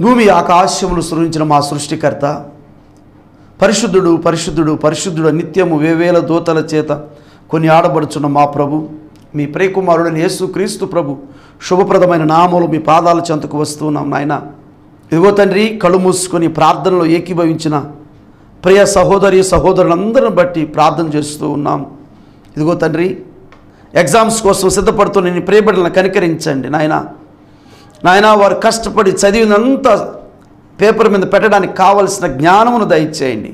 భూమి ఆకాశములు సృజించిన మా సృష్టికర్త, పరిశుద్ధుడు పరిశుద్ధుడు పరిశుద్ధుడు నిత్యము వేవేల దూతల చేత కొన్ని ఆడబడుచున్న మా ప్రభు, మీ ప్రియకుమారుడైన యేసుక్రీస్తు ప్రభు శుభప్రదమైన నామములు మీ పాదాల చెంతకు వస్తున్నాం. నాయన, ఇదిగో తండ్రి, కళ్ళు మూసుకొని ప్రార్థనలో ఏకీభవించిన ప్రియ సహోదరి సహోదరులందరిని బట్టి ప్రార్థన చేస్తూ ఉన్నాం. ఇదిగో తండ్రి, ఎగ్జామ్స్ కోసం సిద్ధపడుతున్న నీ ప్రియబిడ్డలను కనికరించండి. నాయన వారు కష్టపడి చదివినంతా పేపర్ మీద పెట్టడానికి కావలసిన జ్ఞానమును దయచేయండి.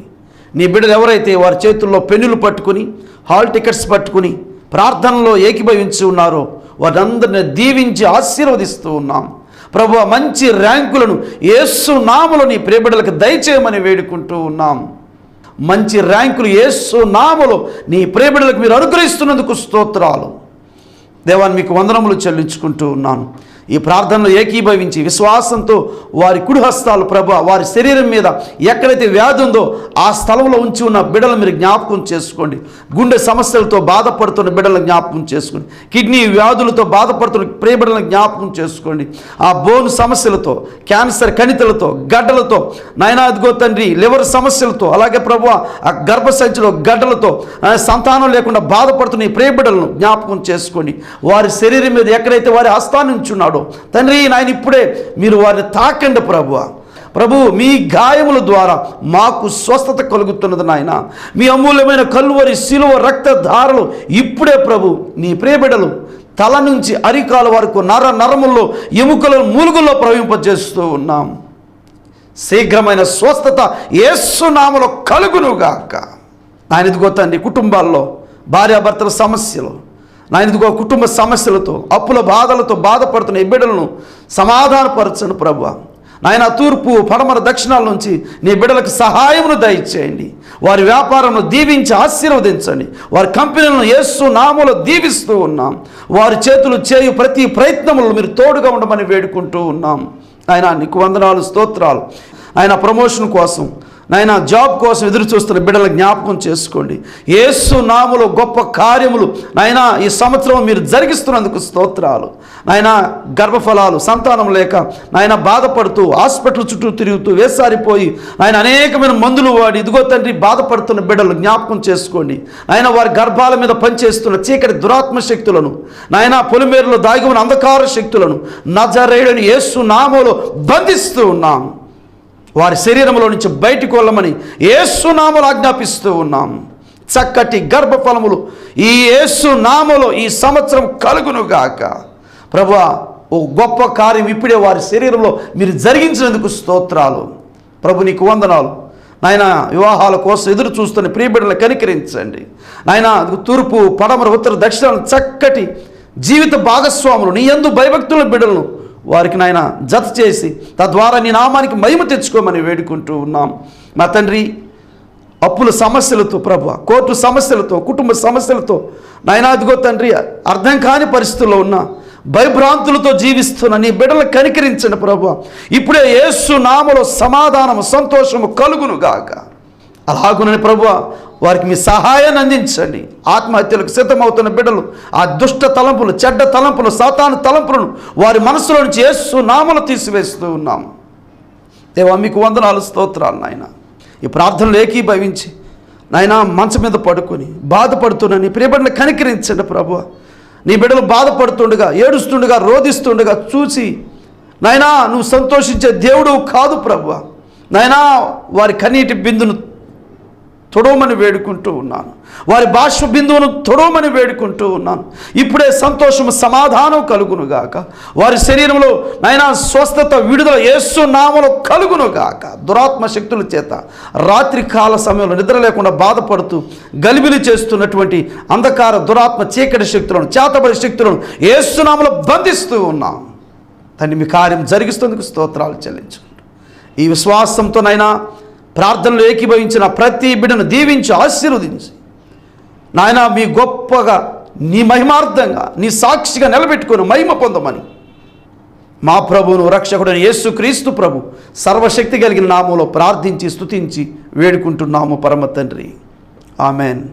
నీ బిడ్డలు ఎవరైతే వారి చేతుల్లో పెన్నులు పట్టుకుని హాల్ టికెట్స్ పట్టుకుని ప్రార్థనలో ఏకీభవించి ఉన్నారో వారందరిని దీవించి ఆశీర్వదిస్తూ ఉన్నాం. ప్రభువా, మంచి ర్యాంకులను యేసు నామములో నీ ప్రియబిడ్డలకు దయచేయమని వేడుకుంటూ ఉన్నాం. మంచి ర్యాంకులు యేసు నామములో నీ ప్రియబిడ్డలకు మీరు అనుగ్రహిస్తున్నందుకు స్తోత్రాలు. దేవాన్ని మీకు వందనములు చెల్లించుకుంటూ ఉన్నాను. ఈ ప్రార్థనలో ఏకీభవించి విశ్వాసంతో వారి కుడి హస్తాలు ప్రభువా వారి శరీరం మీద ఎక్కడైతే వ్యాధి ఉందో ఆ స్థలంలో ఉంచి ఉన్న బిడ్డలను మీరు జ్ఞాపకం చేసుకోండి. గుండె సమస్యలతో బాధపడుతున్న బిడ్డలను జ్ఞాపకం చేసుకోండి. కిడ్నీ వ్యాధులతో బాధపడుతున్న ప్రియ బిడ్డలను జ్ఞాపకం చేసుకోండి. ఆ బోన్ సమస్యలతో, క్యాన్సర్ కణితులతో, గడ్డలతో, నాయనా అదిగో తండ్రి లివర్ సమస్యలతో, అలాగే ప్రభువా ఆ గర్భసంచిలో గడ్డలతో సంతానం లేకుండా బాధపడుతున్న ఈ ప్రియ బిడ్డలను జ్ఞాపకం చేసుకోండి. వారి శరీరం మీద ఎక్కడైతే వారి హస్తాన్ని ఉంచున్నాడో తండ్రి నాయన ఇప్పుడే మీరు వారిని తాకండి ప్రభు. మీ గాయముల ద్వారా మాకు స్వస్థత కలుగుతున్నది నాయన. మీ అమూల్యమైన కల్వరి శిలువ రక్తధారలు ఇప్పుడే ప్రభు నీ ప్రియబిడ్డలు తల నుంచి అరికాల వరకు నరముల్లో ఎముకలను మూలుగుల్లో ప్రవహింపజేస్తూ ఉన్నాం. శీఘ్రమైన స్వస్థత యేసు నామములో కలుగునుగాక. ఆయన ఇదిగో తండ్రి కుటుంబాల్లో భార్యాభర్తల సమస్యలు, నాయనదిగో కుటుంబ సమస్యలతో అప్పుల బాధలతో బాధపడుతున్న ఈ బిడ్డలను సమాధానపరచను ప్రభువా. నాయన తూర్పు పడమర దక్షిణాల నుంచి నీ బిడ్డలకు సహాయమును దయచేయండి. వారి వ్యాపారంలో దీవించి ఆశీర్వదించండి. వారి కంపెనీలను యేసు నామములో దీవిస్తూ ఉన్నాం. వారి చేతులు చేయు ప్రతి ప్రయత్నములు మీరు తోడుగా ఉండమని వేడుకుంటూ ఉన్నాం. ఆయన నీకు వందనాలు, స్తోత్రాలు. ఆయన ప్రమోషన్ కోసం, నాయన జాబ్ కోసం ఎదురు చూస్తున్న బిడ్డల జ్ఞాపకం చేసుకోండి. యేసు నామములో గొప్ప కార్యములు నాయన ఈ సంవత్సరం మీరు జరిగిస్తున్నందుకు స్తోత్రాలు. నాయన గర్భఫలాలు సంతానం లేక నాయన బాధపడుతూ హాస్పిటల్ చుట్టూ తిరుగుతూ వేసారిపోయి నాయన అనేకమైన మందులు వాడి ఇదిగో తండ్రి బాధపడుతున్న బిడ్డలు జ్ఞాపకం చేసుకోండి. నాయన వారి గర్భాల మీద పనిచేస్తున్న చీకటి దురాత్మ శక్తులను, నాయన పొలిమేరులో దాగి ఉన్న అంధకార శక్తులను నజరేయుడైన యేసు నామములో బంధిస్తూ ఉన్నాం. వారి శరీరంలో నుంచి బయటికి వెళ్ళమని యేసు నామములో ఆజ్ఞాపిస్తూ ఉన్నాం. చక్కటి గర్భఫలములు ఈ యేసు నామములో ఈ సంవత్సరం కలుగునుగాక. ప్రభువా, ఓ గొప్ప కార్యం ఇప్పుడే వారి శరీరంలో మీరు జరిగించినందుకు స్తోత్రాలు. ప్రభు నీకు వందనాలు. నాయన వివాహాల కోసం ఎదురు చూస్తున్న ప్రియబిడ్డలను కనికరించండి. నాయన తూర్పు పడమర ఉత్తర దక్షిణాలను చక్కటి జీవిత భాగస్వాములు నీ యందు భయభక్తుల బిడ్డలను వారికి నాయన జత చేసి తద్వారా నీ నామానికి మహిమ తెచ్చుకోమని వేడుకుంటూ ఉన్నాం. మా తండ్రి, అప్పుల సమస్యలతో ప్రభువా, కోర్టు సమస్యలతో, కుటుంబ సమస్యలతో నాయన అదిగో తండ్రి అర్థం కాని పరిస్థితుల్లో ఉన్న భయభ్రాంతులతో జీవిస్తున్న నీ బిడ్డలను కనికరించండి ప్రభువా. ఇప్పుడే యేసు నామములో సమాధానము సంతోషము కలుగునుగాక. అలాగునని ప్రభువా వారికి మీ సహాయాన్ని అందించండి. ఆత్మహత్యలకు సిద్ధమవుతున్న బిడ్డలు ఆ దుష్ట తలంపులు, చెడ్డ తలంపులు, సాతాను తలంపులను వారి మనసులో నుంచి యేసు నామములో తీసివేస్తూ ఉన్నాం. దేవా మీకు వందనాలు, స్తోత్రాలు. నాయన ఈ ప్రార్థనలు ఏకీభవించి నాయన మంచం మీద పడుకొని బాధపడుతున్న నీ ప్రియబిడ్డలను కనికరించండి ప్రభువా. నీ బిడ్డలు బాధపడుతుండగా, ఏడుస్తుండగా, రోధిస్తుండగా చూసి నాయనా నువ్వు సంతోషించే దేవుడు కాదు ప్రభువా. నాయనా వారి కన్నీటి బిందును తొడవమని వేడుకుంటూ ఉన్నాను. వారి బాష్ప బిందువును తొడవమని వేడుకుంటూ ఉన్నాను. ఇప్పుడే సంతోషము సమాధానం కలుగునుగాక. వారి శరీరంలో నాయనా స్వస్థత విడుదల యేసు నామములో కలుగునుగాక. దురాత్మ శక్తుల చేత రాత్రి కాల సమయంలో నిద్ర లేకుండా బాధపడుతూ గలిబిలి చేస్తున్నటువంటి అంధకార దురాత్మ చీకటి శక్తులను, చేతబడి శక్తులను యేసు నామములో బంధిస్తూ ఉన్నాం. తండ్రి మీ కార్యం జరిగిస్తేందుకు స్తోత్రాలు చెల్లించుకుంటూ ఈ విశ్వాసంతోనైనా ప్రార్థనలు ఏకీభవించిన ప్రతి బిడ్డను దీవించి ఆశీర్వదించి నాయన మీ గొప్పగా నీ మహిమార్థంగా నీ సాక్షిగా నిలబెట్టుకుని మహిమ పొందమని మా ప్రభువును రక్షకుడైన యేసుక్రీస్తు ప్రభు సర్వశక్తి కలిగిన నామములో ప్రార్థించి స్తుతించి వేడుకుంటున్నాము పరమ తండ్రి. ఆమెన్.